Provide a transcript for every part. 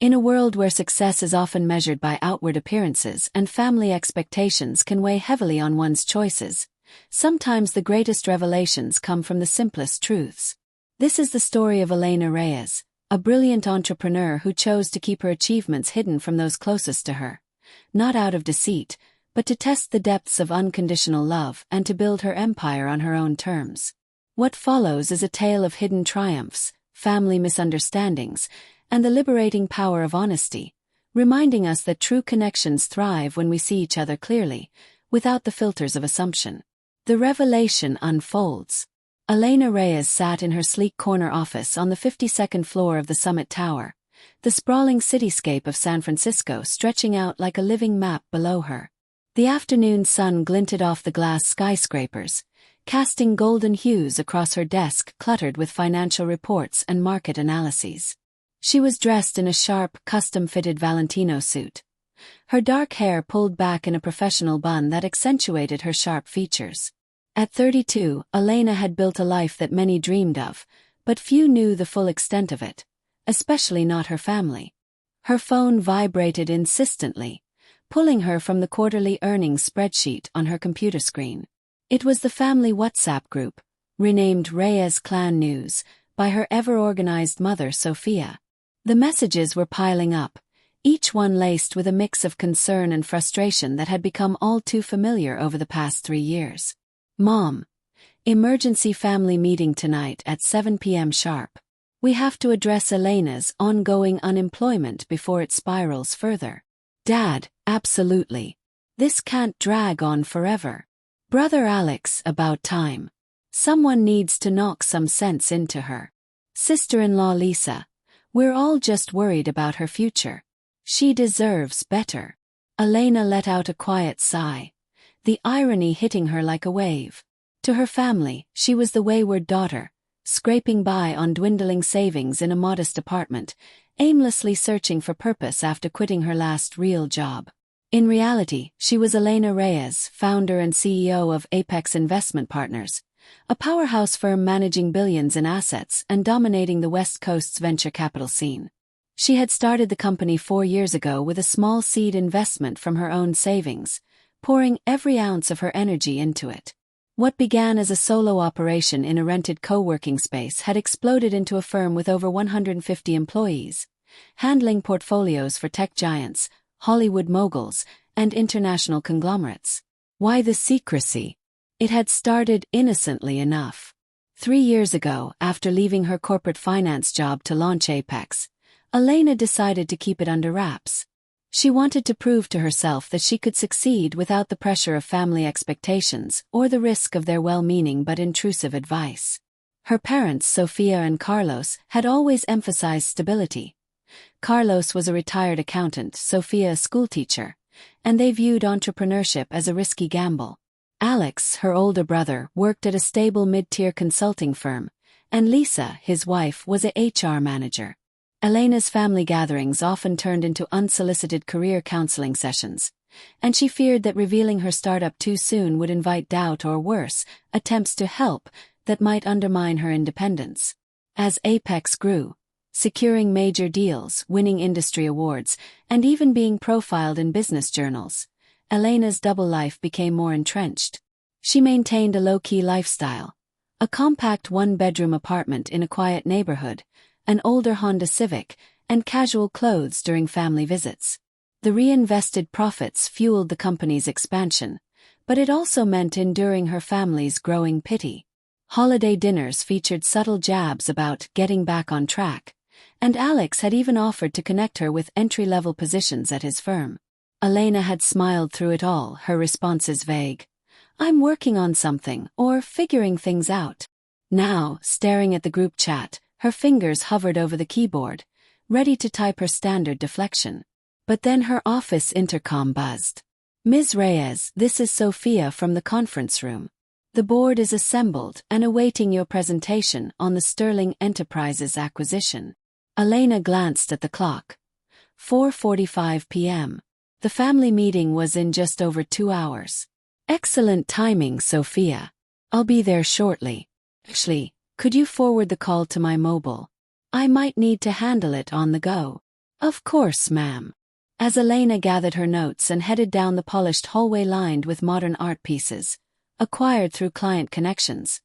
In a world where success is often measured by outward appearances and family expectations can weigh heavily on one's choices, sometimes the greatest revelations come from the simplest truths. This is the story of Elena Reyes, a brilliant entrepreneur who chose to keep her achievements hidden from those closest to her, not out of deceit, but to test the depths of unconditional love and to build her empire on her own terms. What follows is a tale of hidden triumphs, family misunderstandings, and the liberating power of honesty, reminding us that true connections thrive when we see each other clearly, without the filters of assumption. The revelation unfolds. Elena Reyes sat in her sleek corner office on the 52nd floor of the Summit Tower, the sprawling cityscape of San Francisco stretching out like a living map below her. The afternoon sun glinted off the glass skyscrapers, casting golden hues across her desk cluttered with financial reports and market analyses. She was dressed in a sharp, custom-fitted Valentino suit, her dark hair pulled back in a professional bun that accentuated her sharp features. At 32, Elena had built a life that many dreamed of, but few knew the full extent of it, especially not her family. Her phone vibrated insistently, pulling her from the quarterly earnings spreadsheet on her computer screen. It was the family WhatsApp group, renamed Reyes Clan News, by her ever-organized mother Sophia. The messages were piling up, each one laced with a mix of concern and frustration that had become all too familiar over the past 3 years. Mom. Emergency family meeting tonight at 7 p.m. sharp. We have to address Elena's ongoing unemployment before it spirals further. Dad, absolutely. This can't drag on forever. Brother Alex, about time. Someone needs to knock some sense into her. Sister-in-law Lisa. We're all just worried about her future. She deserves better. Elena let out a quiet sigh, the irony hitting her like a wave. To her family, she was the wayward daughter, scraping by on dwindling savings in a modest apartment, aimlessly searching for purpose after quitting her last real job. In reality, she was Elena Reyes, founder and CEO of Apex Investment Partners, a powerhouse firm managing billions in assets and dominating the West Coast's venture capital scene. She had started the company 4 years ago with a small seed investment from her own savings, pouring every ounce of her energy into it. What began as a solo operation in a rented co-working space had exploded into a firm with over 150 employees, handling portfolios for tech giants, Hollywood moguls, and international conglomerates. Why the secrecy? It had started innocently enough. 3 years ago, after leaving her corporate finance job to launch Apex, Elena decided to keep it under wraps. She wanted to prove to herself that she could succeed without the pressure of family expectations or the risk of their well-meaning but intrusive advice. Her parents, Sophia and Carlos, had always emphasized stability. Carlos was a retired accountant, Sophia a schoolteacher, and they viewed entrepreneurship as a risky gamble. Alex, her older brother, worked at a stable mid-tier consulting firm, and Lisa, his wife, was a HR manager. Elena's family gatherings often turned into unsolicited career counseling sessions, and she feared that revealing her startup too soon would invite doubt or worse, attempts to help that might undermine her independence. As Apex grew, securing major deals, winning industry awards, and even being profiled in business journals, Elena's double life became more entrenched. She maintained a low-key lifestyle, a compact one-bedroom apartment in a quiet neighborhood, an older Honda Civic, and casual clothes during family visits. The reinvested profits fueled the company's expansion, but it also meant enduring her family's growing pity. Holiday dinners featured subtle jabs about getting back on track, and Alex had even offered to connect her with entry-level positions at his firm. Elena had smiled through it all, her responses vague. I'm working on something, or figuring things out. Now, staring at the group chat, her fingers hovered over the keyboard, ready to type her standard deflection. But then her office intercom buzzed. Ms. Reyes, this is Sophia from the conference room. The board is assembled and awaiting your presentation on the Sterling Enterprises acquisition. Elena glanced at the clock. 4:45 p.m. The family meeting was in just over 2 hours. Excellent timing, Sophia. I'll be there shortly. Ashley, could you forward the call to my mobile? I might need to handle it on the go. Of course, ma'am. As Elena gathered her notes and headed down the polished hallway lined with modern art pieces, acquired through client connections,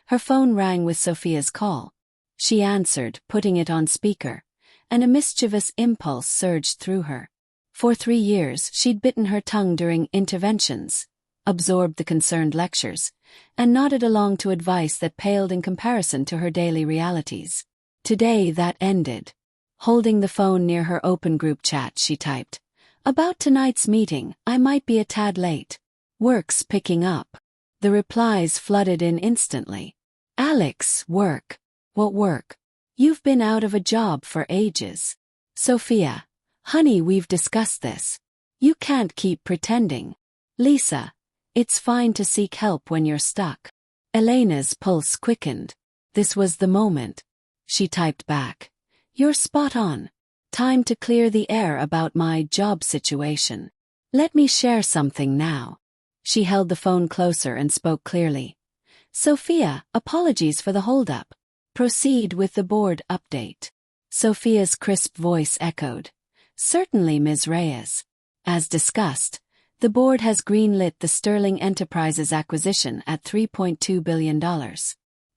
her phone rang with Sophia's call. She answered, putting it on speaker, and a mischievous impulse surged through her. For 3 years she'd bitten her tongue during interventions, absorbed the concerned lectures, and nodded along to advice that paled in comparison to her daily realities. Today that ended. Holding the phone near her open group chat, she typed, "About tonight's meeting, I might be a tad late. Work's picking up." The replies flooded in instantly. "Alex, work. What work? You've been out of a job for ages." "Sophia, honey, we've discussed this. You can't keep pretending." "Lisa, it's fine to seek help when you're stuck." Elena's pulse quickened. This was the moment. She typed back, "You're spot on. Time to clear the air about my job situation. Let me share something now." She held the phone closer and spoke clearly. "Sophia, apologies for the holdup. Proceed with the board update." Sophia's crisp voice echoed, "Certainly, Ms. Reyes. As discussed, the board has greenlit the Sterling Enterprises acquisition at $3.2 billion.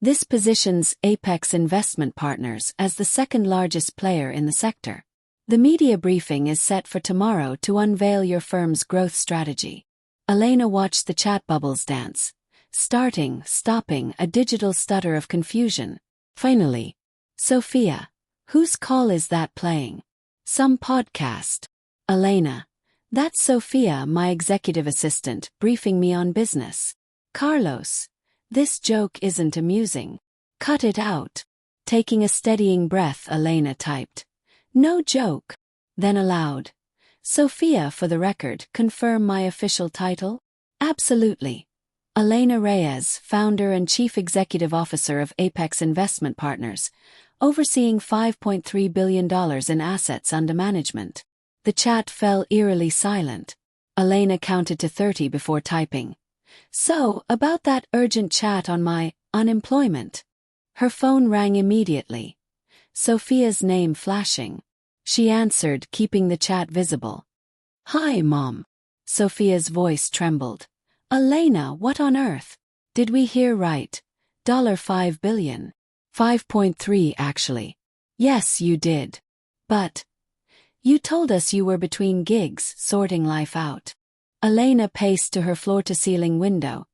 This positions Apex Investment Partners as the second-largest player in the sector. The media briefing is set for tomorrow to unveil your firm's growth strategy." Elena watched the chat bubbles dance, starting, stopping, a digital stutter of confusion. Finally, "Sophia, whose call is that playing?" "Some podcast." "Elena, that's Sophia, my executive assistant, briefing me on business." "Carlos, this joke isn't amusing. Cut it out." Taking a steadying breath, Elena typed, "No joke." Then aloud, "Sophia, for the record, confirm my official title?" "Absolutely. Elena Reyes, founder and chief executive officer of Apex Investment Partners, overseeing $5.3 billion in assets under management." The chat fell eerily silent. Elena counted to 30 before typing, "So, about that urgent chat on my unemployment." Her phone rang immediately, Sophia's name flashing. She answered, keeping the chat visible. "Hi, Mom." Sophia's voice trembled. "Elena, what on earth? Did we hear right? $5 billion. 5.3 actually." "Yes, you did. But you told us you were between gigs, sorting life out." Elena paced to her floor-to-ceiling window,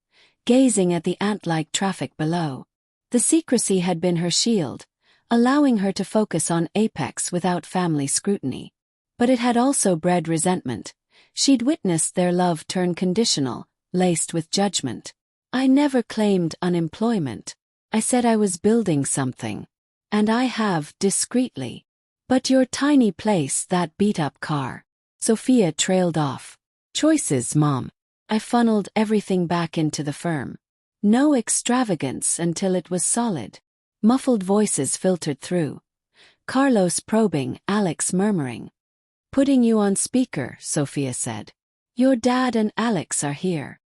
gazing at the ant-like traffic below. The secrecy had been her shield, allowing her to focus on Apex without family scrutiny. But it had also bred resentment. She'd witnessed their love turn conditional, laced with judgment. "I never claimed unemployment. I said I was building something. And I have, discreetly. But your tiny place, that beat-up car." Sophia trailed off. "Choices, Mom. I funneled everything back into the firm. No extravagance until it was solid." Muffled voices filtered through. Carlos probing, Alex murmuring. "Putting you on speaker," Sophia said. "Your dad and Alex are here."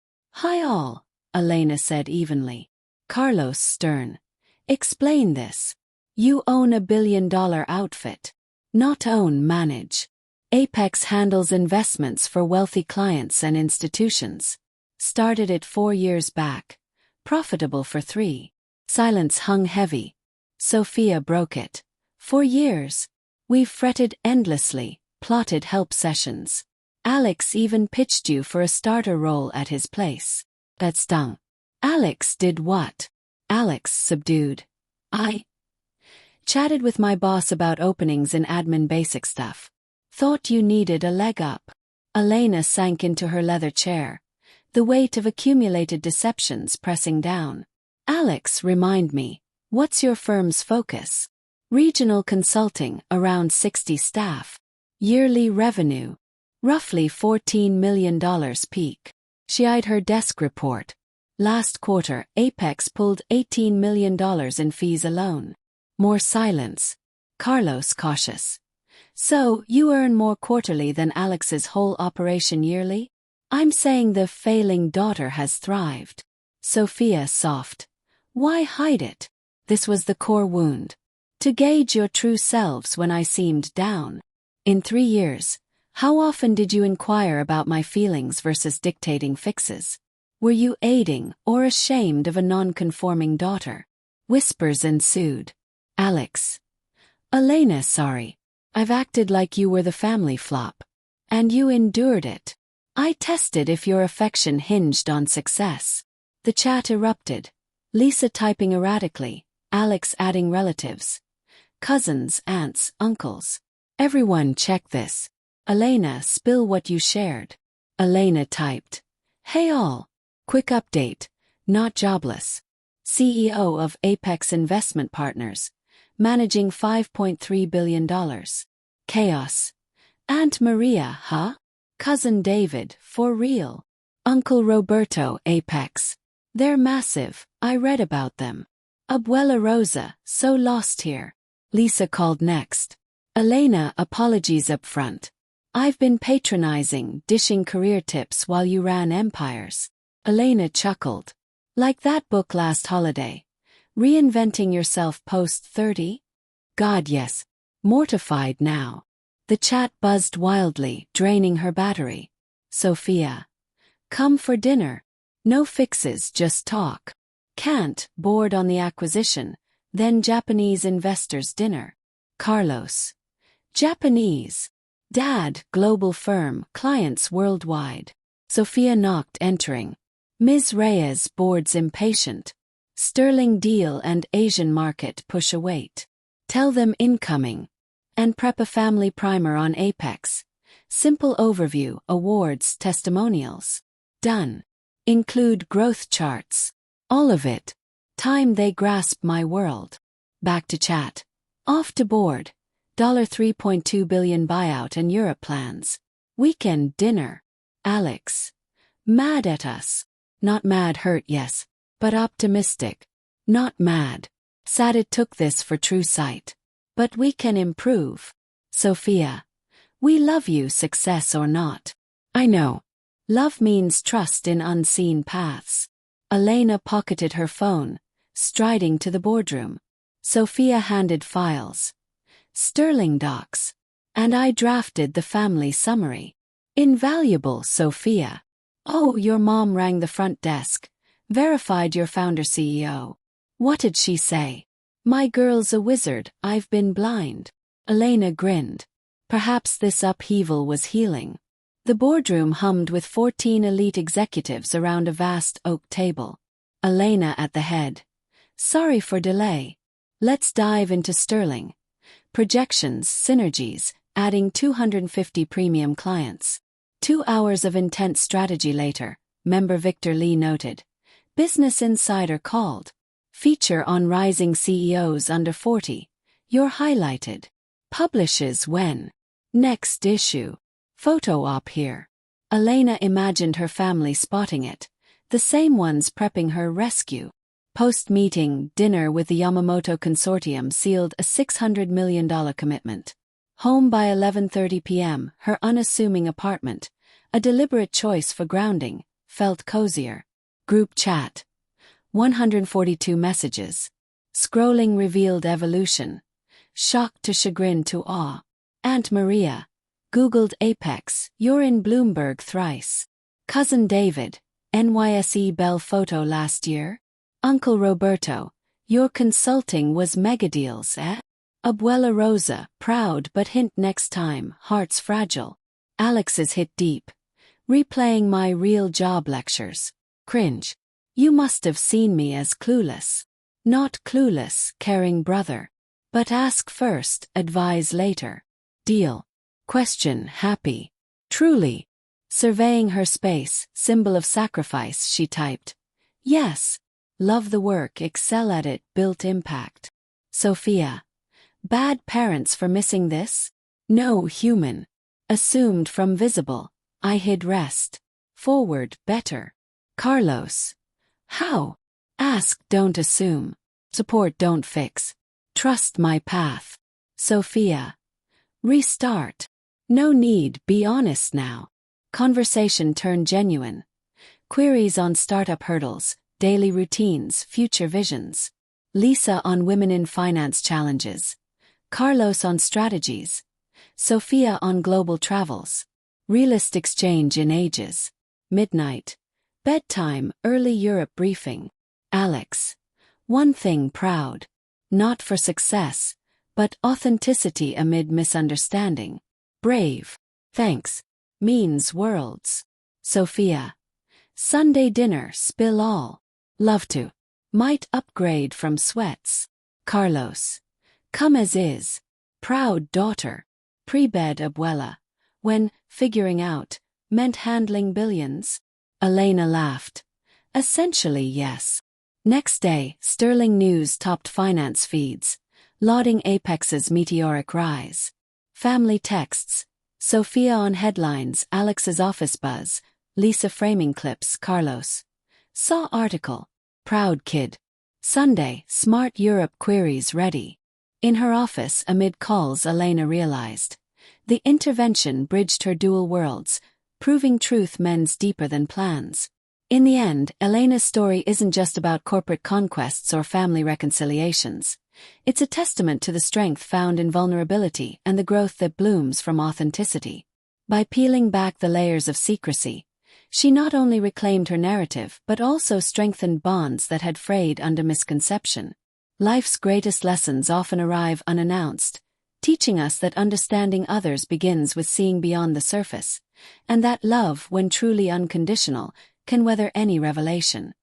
"Hi all," Elena said evenly. Carlos stern. "Explain this. You own a billion-dollar outfit. Not own, manage. Apex handles investments for wealthy clients and institutions. Started it 4 years back. Profitable for 3. Silence hung heavy. Sophia broke it. 4 years. We've fretted endlessly, plotted help sessions. Alex even pitched you for a starter role at his place. That stung." "Alex did what?" Alex subdued. "I chatted with my boss about openings in admin basic stuff. Thought you needed a leg up." Elena sank into her leather chair, the weight of accumulated deceptions pressing down. "Alex, remind me, what's your firm's focus?" "Regional consulting, around 60 staff. Yearly revenue, roughly $14 million peak." She eyed her desk report. "Last quarter, Apex pulled $18 million in fees alone." More silence. Carlos cautious. "So, you earn more quarterly than Alex's whole operation yearly?" "I'm saying the failing daughter has thrived." Sophia soft. "Why hide it?" This was the core wound. "To gauge your true selves when I seemed down." In 3 years, how often did you inquire about my feelings versus dictating fixes? Were you aiding or ashamed of a non-conforming daughter? Whispers ensued. Alex. Elena, sorry. I've acted like you were the family flop. And you endured it. I tested if your affection hinged on success. The chat erupted. Lisa typing erratically, Alex adding relatives. Cousins, aunts, uncles. Everyone check this. Elena, spill what you shared. Elena typed. Hey all. Quick update. Not jobless. CEO of Apex Investment Partners. Managing $5.3 billion. Chaos. Aunt Maria, huh? Cousin David, for real. Uncle Roberto, Apex. They're massive, I read about them. Abuela Rosa, so lost here. Lisa called next. Elena, apologies up front. I've been patronizing, dishing career tips while you ran empires. Elena chuckled. Like that book last holiday. Reinventing yourself post-30? God yes. Mortified now. The chat buzzed wildly, draining her battery. Sophia. Come for dinner. No fixes, just talk. Can't, bored on the acquisition. Then Japanese investors' dinner. Carlos. Japanese. Dad, global firm, clients worldwide. Sophia knocked, entering. Ms. Reyes, boards impatient. Sterling deal and Asian market push await. Tell them incoming. And prep a family primer on Apex. Simple overview, awards, testimonials. Done. Include growth charts. All of it. Time they grasp my world. Back to chat. Off to board. $3.2 billion buyout and Europe plans. Weekend dinner. Alex. Mad at us. Not mad, hurt, yes. But optimistic. Not mad. Sad it took this for true sight. But we can improve. Sophia. We love you, success or not. I know. Love means trust in unseen paths. Elena pocketed her phone, striding to the boardroom. Sophia handed files. Sterling docs. And I drafted the family summary. Invaluable, Sophia. Oh, your mom rang the front desk. Verified your founder CEO. What did she say? My girl's a wizard, I've been blind. Elena grinned. Perhaps this upheaval was healing. The boardroom hummed with 14 elite executives around a vast oak table. Elena at the head. Sorry for delay. Let's dive into Sterling. Projections, synergies, adding 250 premium clients. 2 hours of intense strategy later, member Victor Lee noted. Business Insider called. Feature on rising CEOs under 40. You're highlighted. Publishes when? Next issue. Photo op here. Elena imagined her family spotting it. The same ones prepping her rescue. Post-meeting, dinner with the Yamamoto Consortium sealed a $600 million commitment. Home by 11:30 p.m., her unassuming apartment, a deliberate choice for grounding, felt cozier. Group chat. 142 messages. Scrolling revealed evolution. Shock to chagrin to awe. Aunt Maria. Googled Apex, you're in Bloomberg thrice. Cousin David. NYSE Bell photo last year. Uncle Roberto. Your consulting was megadeals, eh? Abuela Rosa. Proud but hint next time, heart's fragile. Alex's hit deep. Replaying my real job lectures. Cringe. You must have seen me as clueless. Not clueless, caring brother. But ask first, advise later. Deal. Question, happy. Truly. Surveying her space, symbol of sacrifice, she typed. Yes. Love the work, excel at it, built impact. Sophia. Bad parents for missing this? No, human. Assumed from visible. I hid rest. Forward, better. Carlos. How? Ask, don't assume. Support, don't fix. Trust my path. Sophia. Restart. No need, be honest now. Conversation turned genuine. Queries on startup hurdles, daily routines, future visions. Lisa on women in finance challenges. Carlos on strategies. Sophia on global travels. Realist exchange in ages. Midnight. Bedtime, early Europe briefing. Alex. One thing proud. Not for success, but authenticity amid misunderstanding. Brave. Thanks. Means worlds. Sophia. Sunday dinner, spill all. Love to. Might upgrade from sweats. Carlos. Come as is. Proud daughter. Pre-bed abuela. When, figuring out, meant handling billions. Elena laughed. Essentially, yes. Next day, sterling news topped finance feeds, lauding Apex's meteoric rise. Family texts. Sophia on headlines, Alex's office buzz, Lisa framing clips, Carlos. Saw article. Proud kid. Sunday, smart Europe queries ready. In her office, amid calls, Elena realized. The intervention bridged her dual worlds, proving truth mends deeper than plans. In the end, Elena's story isn't just about corporate conquests or family reconciliations. It's a testament to the strength found in vulnerability and the growth that blooms from authenticity. By peeling back the layers of secrecy, she not only reclaimed her narrative but also strengthened bonds that had frayed under misconception. Life's greatest lessons often arrive unannounced, teaching us that understanding others begins with seeing beyond the surface, and that love, when truly unconditional, can weather any revelation.